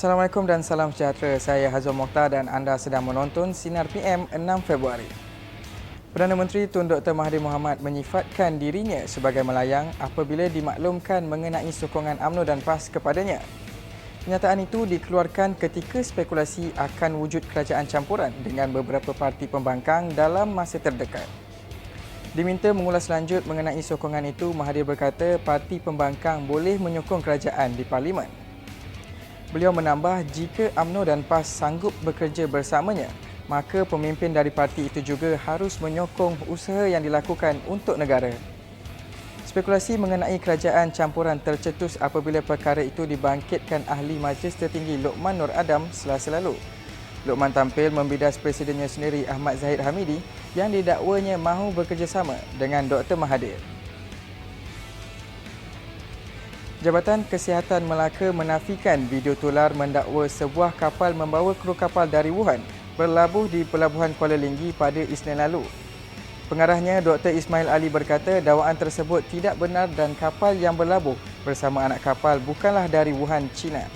Assalamualaikum dan salam sejahtera. Saya Hazwan Mokhtar dan anda sedang menonton Sinar PM 6 Februari. Perdana Menteri Tun Dr. Mahathir Mohamad menyifatkan dirinya sebagai melayang apabila dimaklumkan mengenai sokongan UMNO dan PAS kepadanya. Kenyataan itu dikeluarkan ketika spekulasi akan wujud kerajaan campuran dengan beberapa parti pembangkang dalam masa terdekat. Diminta mengulas lanjut mengenai sokongan itu, Mahathir berkata parti pembangkang boleh menyokong kerajaan di Parlimen. Beliau menambah jika UMNO dan PAS sanggup bekerja bersamanya, maka pemimpin dari parti itu juga harus menyokong usaha yang dilakukan untuk negara. Spekulasi mengenai kerajaan campuran tercetus apabila perkara itu dibangkitkan ahli Majlis Tertinggi Lokman Nur Adam Selasa lalu. Lokman tampil membidas presidennya sendiri Ahmad Zahid Hamidi yang didakwanya mahu bekerjasama dengan Dr. Mahathir. Jabatan Kesihatan Melaka menafikan video tular mendakwa sebuah kapal membawa kru kapal dari Wuhan berlabuh di Pelabuhan Kuala Linggi pada Isnin lalu. Pengarahnya Dr. Ismail Ali berkata dakwaan tersebut tidak benar dan kapal yang berlabuh bersama anak kapal bukanlah dari Wuhan, China.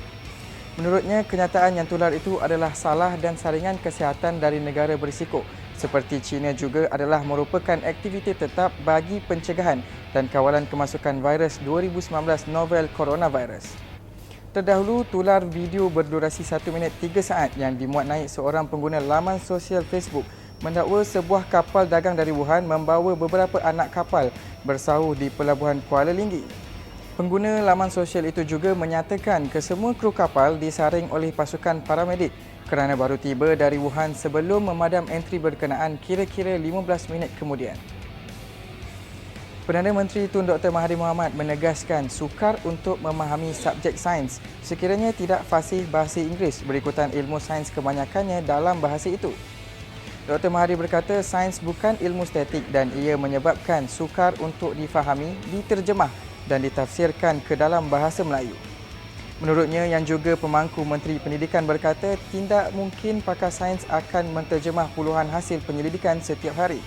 Menurutnya, kenyataan yang tular itu adalah salah dan saringan kesihatan dari negara berisiko seperti China juga adalah merupakan aktiviti tetap bagi pencegahan dan kawalan kemasukan virus 2019 novel coronavirus. Terdahulu, tular video berdurasi 1 minit 3 saat yang dimuat naik seorang pengguna laman sosial Facebook mendakwa sebuah kapal dagang dari Wuhan membawa beberapa anak kapal bersauh di Pelabuhan Kuala Linggi. Pengguna laman sosial itu juga menyatakan kesemua kru kapal disaring oleh pasukan paramedik kerana baru tiba dari Wuhan sebelum memadam entry berkenaan kira-kira 15 minit kemudian. Perdana Menteri Tun Dr. Mahathir Mohamad menegaskan sukar untuk memahami subjek sains sekiranya tidak fasih bahasa Inggeris berikutan ilmu sains kebanyakannya dalam bahasa itu. Dr. Mahathir berkata sains bukan ilmu statik dan ia menyebabkan sukar untuk difahami, diterjemah dan ditafsirkan ke dalam bahasa Melayu. Menurutnya, yang juga pemangku Menteri Pendidikan berkata tidak mungkin pakar sains akan menterjemah puluhan hasil penyelidikan setiap hari.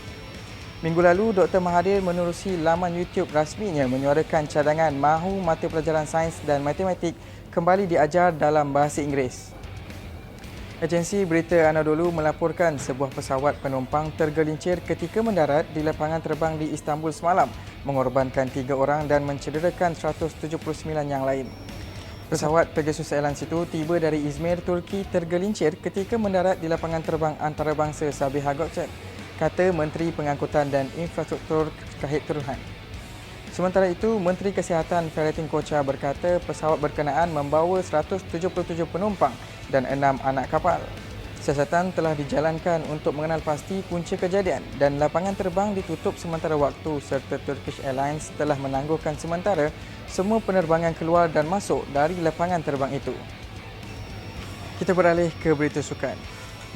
Minggu lalu, Dr. Mahathir menerusi laman YouTube rasminya menyuarakan cadangan mahu mata pelajaran sains dan matematik kembali diajar dalam bahasa Inggeris. Agensi berita Anadolu melaporkan sebuah pesawat penumpang tergelincir ketika mendarat di lapangan terbang di Istanbul semalam, mengorbankan 3 orang dan mencederakan 179 yang lain. Pesawat Pegasus Airlines itu tiba dari Izmir, Turki tergelincir ketika mendarat di lapangan terbang antarabangsa Sabiha Gökçen, kata Menteri Pengangkutan dan Infrastruktur Kahit Keruhan. Sementara itu, Menteri Kesihatan Feratin Kocha berkata pesawat berkenaan membawa 177 penumpang dan 6 anak kapal. Siasatan telah dijalankan untuk mengenal pasti punca kejadian dan lapangan terbang ditutup sementara waktu serta Turkish Airlines telah menangguhkan sementara semua penerbangan keluar dan masuk dari lapangan terbang itu. Kita beralih ke berita sukan.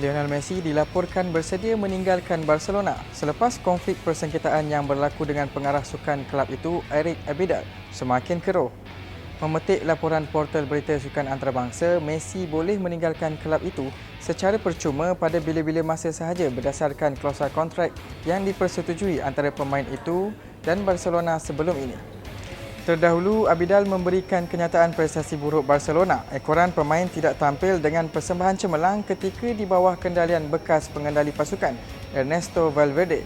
Lionel Messi dilaporkan bersedia meninggalkan Barcelona selepas konflik persengketaan yang berlaku dengan pengarah sukan kelab itu, Eric Abidal, semakin keruh. Memetik laporan portal berita sukan antarabangsa, Messi boleh meninggalkan kelab itu secara percuma pada bila-bila masa sahaja berdasarkan klausul kontrak yang dipersetujui antara pemain itu dan Barcelona sebelum ini. Terdahulu, Abidal memberikan kenyataan prestasi buruk Barcelona. Ekoran pemain tidak tampil dengan persembahan cemerlang ketika di bawah kendalian bekas pengendali pasukan, Ernesto Valverde.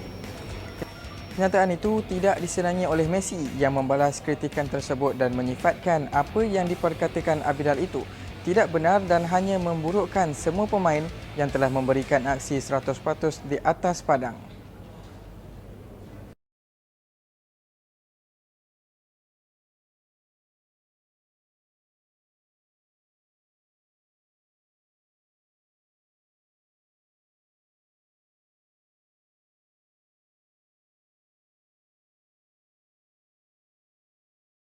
Kenyataan itu tidak disenangi oleh Messi yang membalas kritikan tersebut dan menyifatkan apa yang diperkatakan Abidal itu tidak benar dan hanya memburukkan semua pemain yang telah memberikan aksi 100% di atas padang.